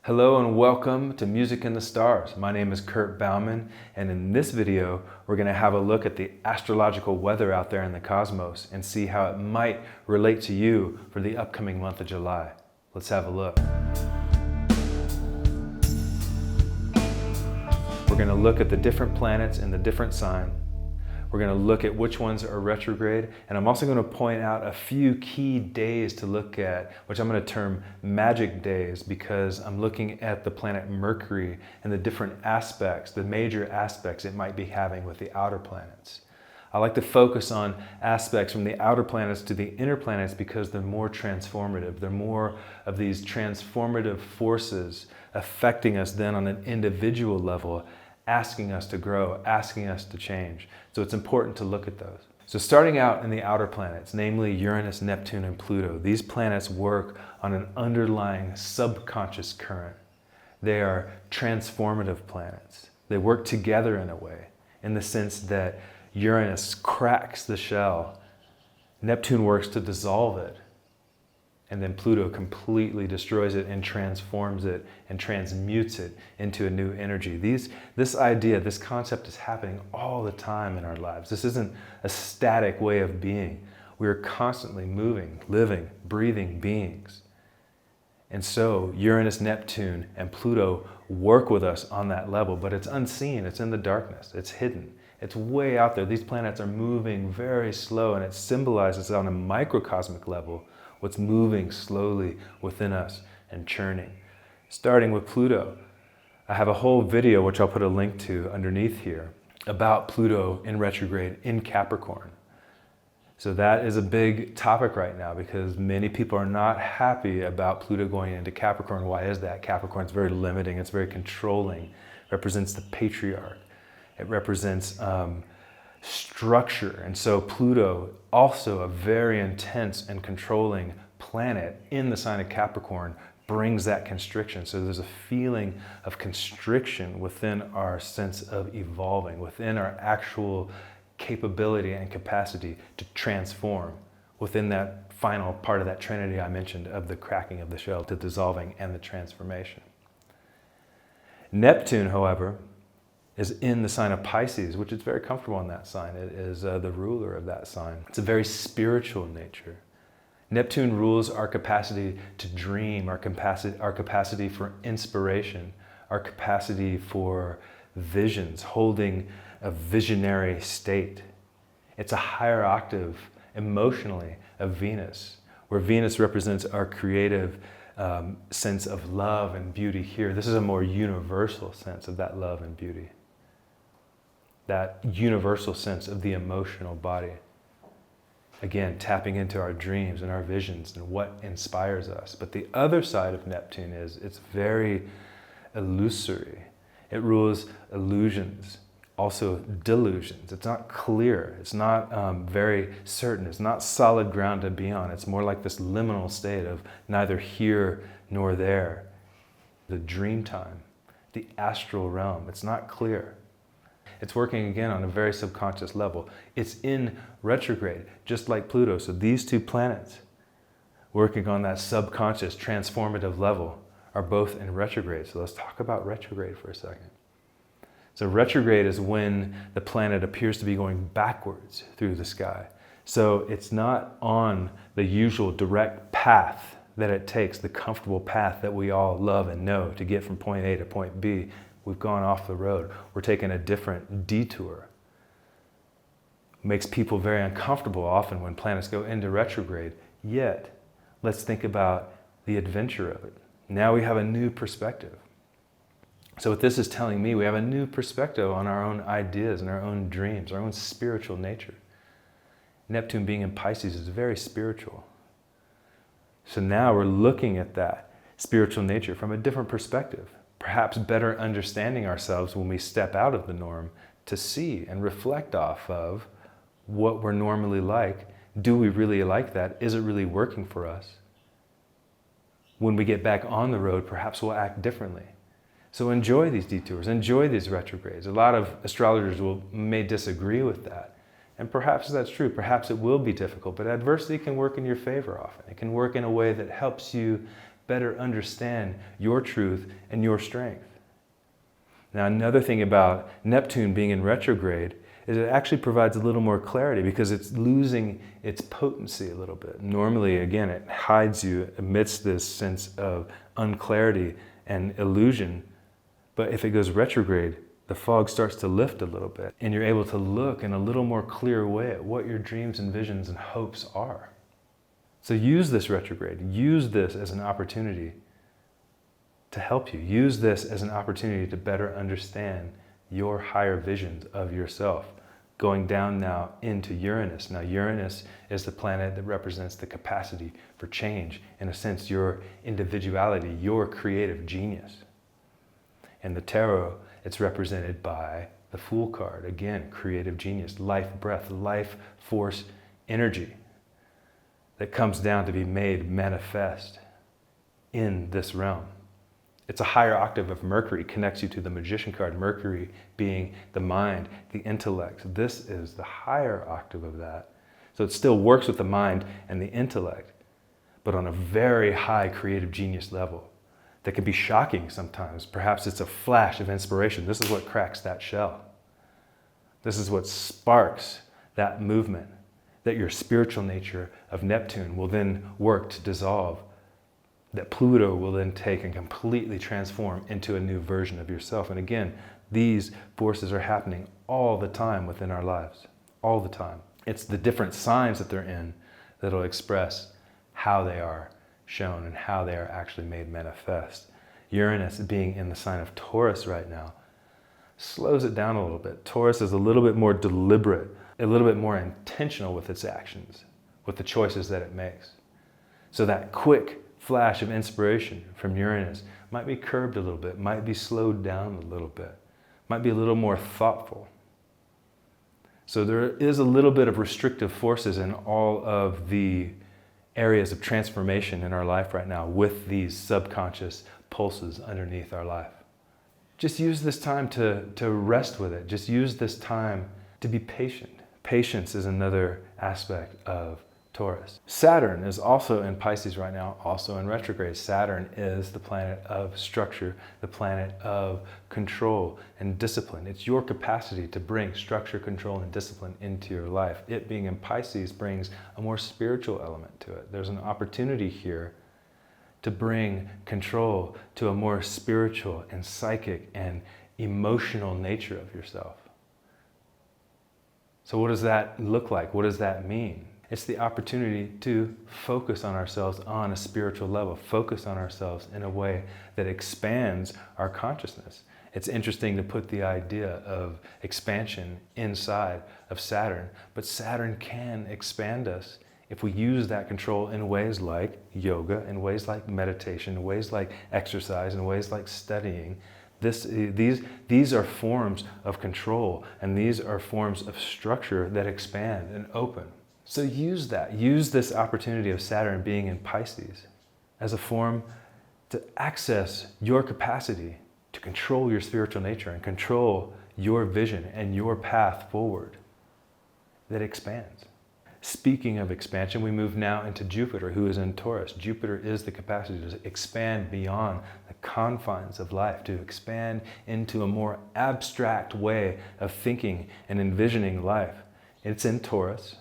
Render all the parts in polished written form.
Hello and welcome to Music in the Stars. My name is Kurt Bauman, and in this video, we're going to have a look at the astrological weather out there in the cosmos and see how it might relate to you for the upcoming month of July. Let's have a look. We're going to look at the different planets in the different sign. We're going to look at which ones are retrograde, and I'm also going to point out a few key days to look at, which I'm going to term magic days, because I'm looking at the planet Mercury and the different aspects, the major aspects it might be having with the outer planets. I like to focus on aspects from the outer planets to the inner planets because they're more transformative. They're more of these transformative forces affecting us then on an individual level, asking us to grow, asking us to change. So it's important to look at those. So starting out in the outer planets, namely Uranus, Neptune, and Pluto, these planets work on an underlying subconscious current. They are transformative planets. They work together in a way, in the sense that Uranus cracks the shell, Neptune works to dissolve it, and then Pluto completely destroys it and transforms it and transmutes it into a new energy. This idea, this concept is happening all the time in our lives. This isn't a static way of being. We are constantly moving, living, breathing beings. And so Uranus, Neptune, and Pluto work with us on that level, but it's unseen, it's in the darkness, it's hidden. It's way out there. These planets are moving very slow, and it symbolizes on a microcosmic level what's moving slowly within us and churning. Starting with Pluto. I have a whole video, which I'll put a link to underneath here, about Pluto in retrograde in Capricorn. So that is a big topic right now because many people are not happy about Pluto going into Capricorn. Why is that? Capricorn's very limiting, it's very controlling. It represents the patriarch. It represents structure. And so Pluto, also a very intense and controlling planet in the sign of Capricorn, brings that constriction. So there's a feeling of constriction within our sense of evolving, within our actual capability and capacity to transform within that final part of that trinity I mentioned of the cracking of the shell, the dissolving and the transformation. Neptune, however, is in the sign of Pisces, which is very comfortable in that sign. It is the ruler of that sign. It's a very spiritual nature. Neptune rules our capacity to dream, our capacity for inspiration, our capacity for visions, holding a visionary state. It's a higher octave emotionally of Venus, where Venus represents our creative sense of love and beauty here. This is a more universal sense of that love and beauty. That universal sense of the emotional body. Again, tapping into our dreams and our visions and what inspires us. But the other side of Neptune is it's very illusory. It rules illusions, also delusions. It's not clear. It's not very certain. It's not solid ground to be on. It's more like this liminal state of neither here nor there. The dream time, the astral realm. It's not clear. It's working again on a very subconscious level. It's in retrograde, just like Pluto. So these two planets working on that subconscious transformative level are both in retrograde. So let's talk about retrograde for a second. So retrograde is when the planet appears to be going backwards through the sky. So it's not on the usual direct path that it takes, the comfortable path that we all love and know to get from point A to point B. We've gone off the road. We're taking a different detour. Makes people very uncomfortable often when planets go into retrograde. Yet, let's think about the adventure of it. Now we have a new perspective. So what this is telling me, we have a new perspective on our own ideas and our own dreams, our own spiritual nature. Neptune being in Pisces is very spiritual. So now we're looking at that spiritual nature from a different perspective. Perhaps better understanding ourselves when we step out of the norm to see and reflect off of what we're normally like. Do we really like that? Is it really working for us? When we get back on the road, perhaps we'll act differently. So enjoy these detours, enjoy these retrogrades. A lot of astrologers may disagree with that. And perhaps that's true. Perhaps it will be difficult, but adversity can work in your favor often. It can work in a way that helps you better understand your truth and your strength. Now, another thing about Neptune being in retrograde is it actually provides a little more clarity because it's losing its potency a little bit. Normally, again, it hides you amidst this sense of unclarity and illusion. But if it goes retrograde, the fog starts to lift a little bit and you're able to look in a little more clear way at what your dreams and visions and hopes are. So use this retrograde, use this as an opportunity to help you. Use this as an opportunity to better understand your higher visions of yourself. Going down now into Uranus. Now Uranus is the planet that represents the capacity for change. In a sense, your individuality, your creative genius. In the tarot, it's represented by the Fool card. Again, creative genius, life breath, life force energy that comes down to be made manifest in this realm. It's a higher octave of Mercury, connects you to the Magician card, Mercury being the mind, the intellect. This is the higher octave of that. So it still works with the mind and the intellect, but on a very high creative genius level that can be shocking sometimes. Perhaps it's a flash of inspiration. This is what cracks that shell. This is what sparks that movement that your spiritual nature of Neptune will then work to dissolve, that Pluto will then take and completely transform into a new version of yourself. And again, these forces are happening all the time within our lives, all the time. It's the different signs that they're in that'll express how they are shown and how they are actually made manifest. Uranus being in the sign of Taurus right now slows it down a little bit. Taurus is a little bit more deliberate, a little bit more intentional with its actions, with the choices that it makes. So that quick flash of inspiration from Uranus might be curbed a little bit, might be slowed down a little bit, might be a little more thoughtful. So there is a little bit of restrictive forces in all of the areas of transformation in our life right now with these subconscious pulses underneath our life. Just use this time to rest with it. Just use this time to be patient. Patience is another aspect of Taurus. Saturn is also in Pisces right now, also in retrograde. Saturn is the planet of structure, the planet of control and discipline. It's your capacity to bring structure, control, and discipline into your life. It being in Pisces brings a more spiritual element to it. There's an opportunity here to bring control to a more spiritual and psychic and emotional nature of yourself. So what does that look like? What does that mean? It's the opportunity to focus on ourselves on a spiritual level, focus on ourselves in a way that expands our consciousness. It's interesting to put the idea of expansion inside of Saturn, but Saturn can expand us if we use that control in ways like yoga, in ways like meditation, in ways like exercise, in ways like studying. These are forms of control, and these are forms of structure that expand and open. So use that. Use this opportunity of Saturn being in Pisces as a form to access your capacity to control your spiritual nature and control your vision and your path forward that expands. Speaking of expansion, we move now into Jupiter, who is in Taurus. Jupiter is the capacity to expand beyond the confines of life, to expand into a more abstract way of thinking and envisioning life. It's in Taurus.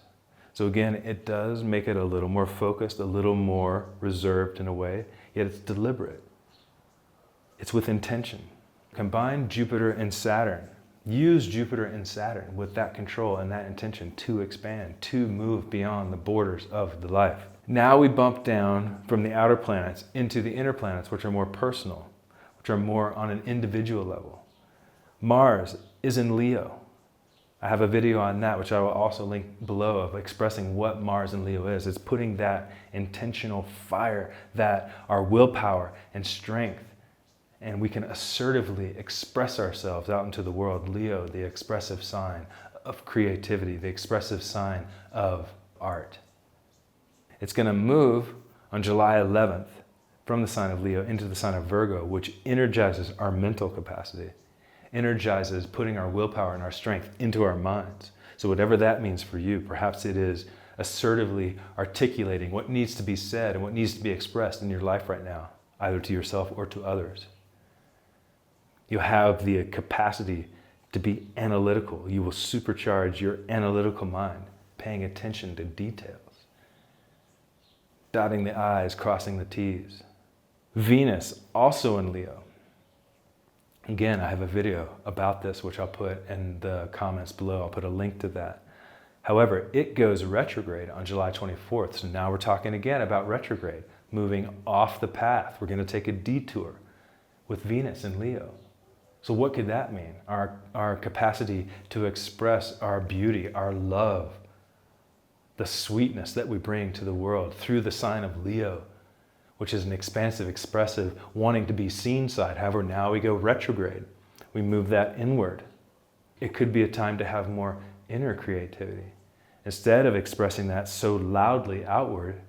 So again, it does make it a little more focused, a little more reserved in a way, yet it's deliberate. It's with intention. Combine Jupiter and Saturn. Use Jupiter and Saturn with that control and that intention to expand, to move beyond the borders of the life. Now we bump down from the outer planets into the inner planets, which are more personal, which are more on an individual level. Mars is in Leo. I have a video on that, which I will also link below, of expressing what Mars in Leo is. It's putting that intentional fire, that our willpower and strength, and we can assertively express ourselves out into the world. Leo, the expressive sign of creativity, the expressive sign of art. It's going to move on July 11th from the sign of Leo into the sign of Virgo, which energizes our mental capacity, energizes putting our willpower and our strength into our minds. So whatever that means for you, perhaps it is assertively articulating what needs to be said and what needs to be expressed in your life right now. either to yourself or to others. You'll have the capacity to be analytical. You will supercharge your analytical mind, paying attention to details, dotting the I's, crossing the T's. Venus, also in Leo. Again, I have a video about this, which I'll put in the comments below. I'll put a link to that. However, it goes retrograde on July 24th. So now we're talking again about retrograde, moving off the path. We're going to take a detour with Venus in Leo. So what could that mean? Our capacity to express our beauty, our love, the sweetness that we bring to the world through the sign of Leo, which is an expansive, expressive, wanting to be seen side. However, now we go retrograde. We move that inward. It could be a time to have more inner creativity. Instead of expressing that so loudly outward,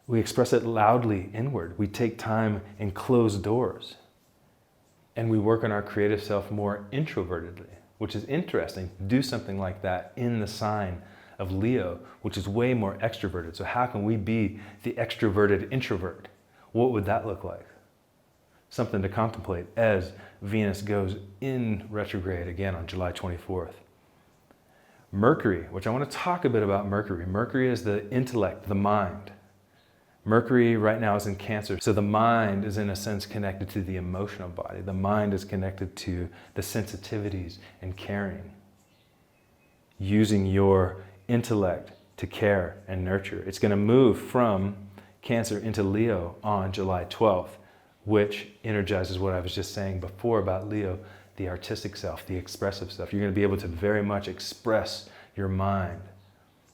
we express it loudly inward. We take time in closed doors. And we work on our creative self more introvertedly, which is interesting. Do something like that in the sign of Leo, which is way more extroverted. So how can we be the extroverted introvert? What would that look like? Something to contemplate as Venus goes in retrograde again on July 24th. Mercury, which I want to talk a bit about Mercury. Mercury is the intellect, the mind. Mercury right now is in Cancer, so the mind is in a sense connected to the emotional body. The mind is connected to the sensitivities and caring. Using your intellect to care and nurture. It's going to move from Cancer into Leo on July 12th, which energizes what I was just saying before about Leo, the artistic self, the expressive self. You're going to be able to very much express your mind,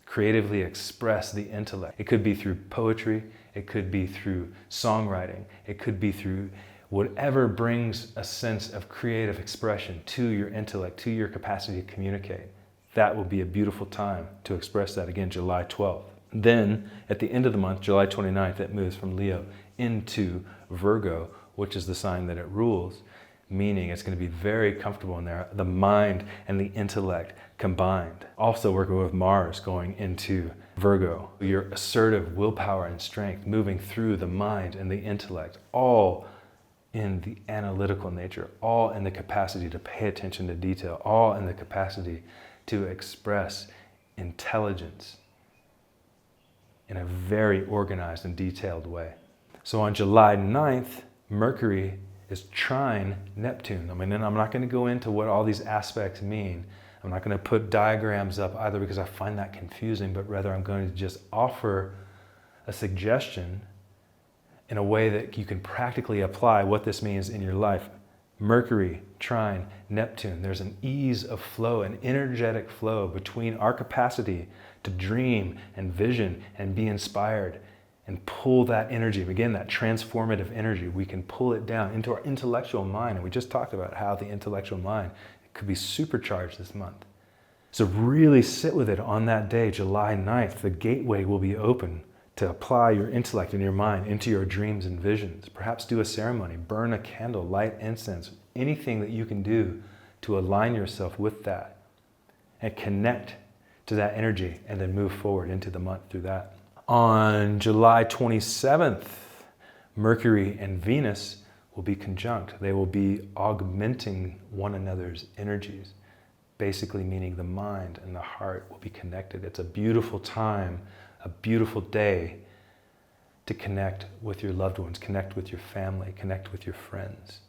creatively express the intellect. It could be through poetry, it could be through songwriting, it could be through whatever brings a sense of creative expression to your intellect, to your capacity to communicate. That will be a beautiful time to express that again, July 12th. Then at the end of the month, July 29th, it moves from Leo into Virgo, which is the sign that it rules, meaning it's going to be very comfortable in there, the mind and the intellect combined. Also working with Mars going into Virgo, your assertive willpower and strength moving through the mind and the intellect, all in the analytical nature, all in the capacity to pay attention to detail, all in the capacity to express intelligence in a very organized and detailed way. So on July 9th, Mercury is trine Neptune. I'm not going to go into what all these aspects mean. I'm not going to put diagrams up either because I find that confusing, but rather I'm going to just offer a suggestion in a way that you can practically apply what this means in your life. Mercury, trine, Neptune. There's an ease of flow, an energetic flow between our capacity to dream and vision and be inspired and pull that energy, again, that transformative energy. We can pull it down into our intellectual mind. And we just talked about how the intellectual mind could be supercharged this month. So really sit with it on that day, July 9th. The gateway will be open to apply your intellect and your mind into your dreams and visions. Perhaps do a ceremony, burn a candle, light incense, anything that you can do to align yourself with that and connect to that energy and then move forward into the month through that. On July 27th, Mercury and Venus will be conjunct. They will be augmenting one another's energies, basically meaning the mind and the heart will be connected. It's a beautiful time, a beautiful day to connect with your loved ones, connect with your family, connect with your friends.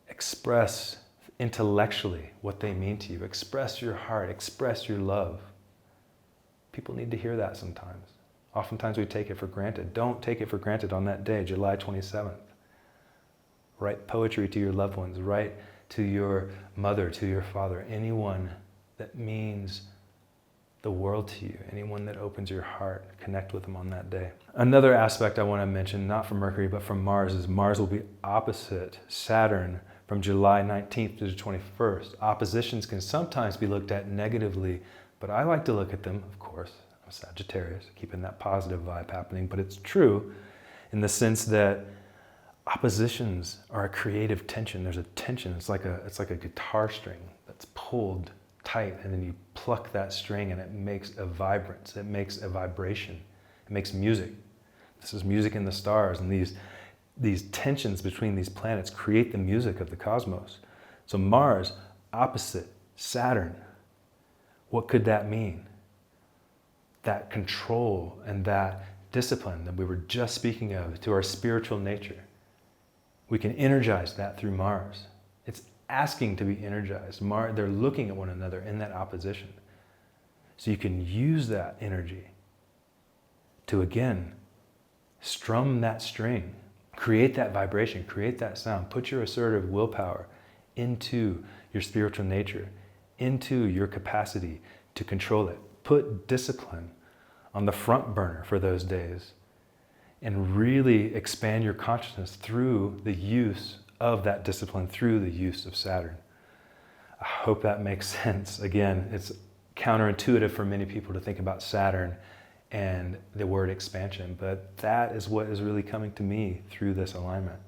Express intellectually what they mean to you. Express your heart, express your love. People need to hear that sometimes. Oftentimes we take it for granted. Don't take it for granted on that day, July 27th. Write poetry to your loved ones. Write to your mother, to your father, anyone that means the world to you, anyone that opens your heart. Connect with them on that day. Another aspect I want to mention, not from Mercury, but from Mars, is Mars will be opposite Saturn from July 19th to the 21st. Oppositions can sometimes be looked at negatively, but I like to look at them, of course. I'm a Sagittarius, keeping that positive vibe happening, but it's true in the sense that oppositions are a creative tension. There's a tension. It's like a guitar string that's pulled tight, and then you pluck that string and it makes a vibrance. It makes a vibration. It makes music. This is music in the stars, and these these tensions between these planets create the music of the cosmos. So Mars opposite Saturn, what could that mean? That control and that discipline that we were just speaking of to our spiritual nature. We can energize that through Mars. It's asking to be energized. They're looking at one another in that opposition. So you can use that energy to, again, strum that string, create that vibration, create that sound, put your assertive willpower into your spiritual nature, into your capacity to control it. Put discipline on the front burner for those days and really expand your consciousness through the use of that discipline, through the use of Saturn. I hope that makes sense. Again, it's counterintuitive for many people to think about Saturn and the word expansion, but that is what is really coming to me through this alignment.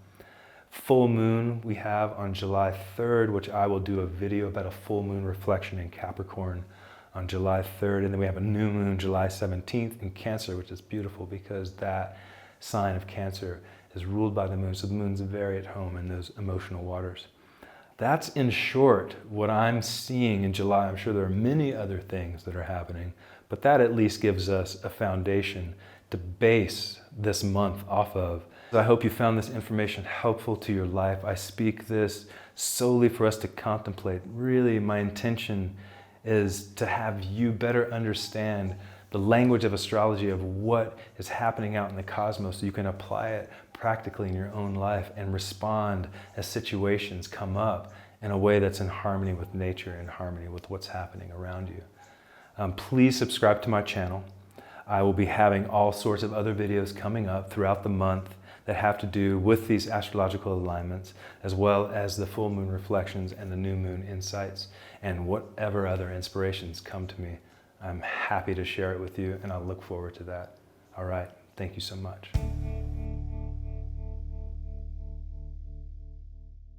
Full moon we have on July 3rd, which I will do a video about a full moon reflection in Capricorn on July 3rd. And then we have a new moon July 17th in Cancer, which is beautiful because that sign of Cancer is ruled by the moon. So the moon's very at home in those emotional waters. That's in short what I'm seeing in July. I'm sure there are many other things that are happening, but that at least gives us a foundation to base this month off of. I hope you found this information helpful to your life. I speak this solely for us to contemplate. Really, my intention is to have you better understand the language of astrology, of what is happening out in the cosmos, so you can apply it practically in your own life and respond as situations come up in a way that's in harmony with nature, in harmony with what's happening around you. Please subscribe to my channel. I will be having all sorts of other videos coming up throughout the month that have to do with these astrological alignments, as well as the full moon reflections and the new moon insights, and whatever other inspirations come to me. I'm happy to share it with you, and I look forward to that. All right, thank you so much.